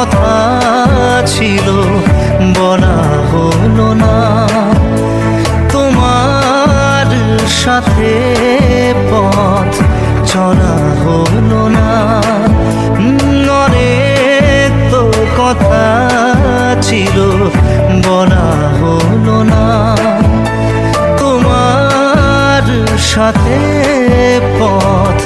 কথা ছিল বলা হলো না, তোমার সাথে পথ চলা হলো না। অনেক তো কথা ছিল বলা হলো না, তোমার সাথে পথ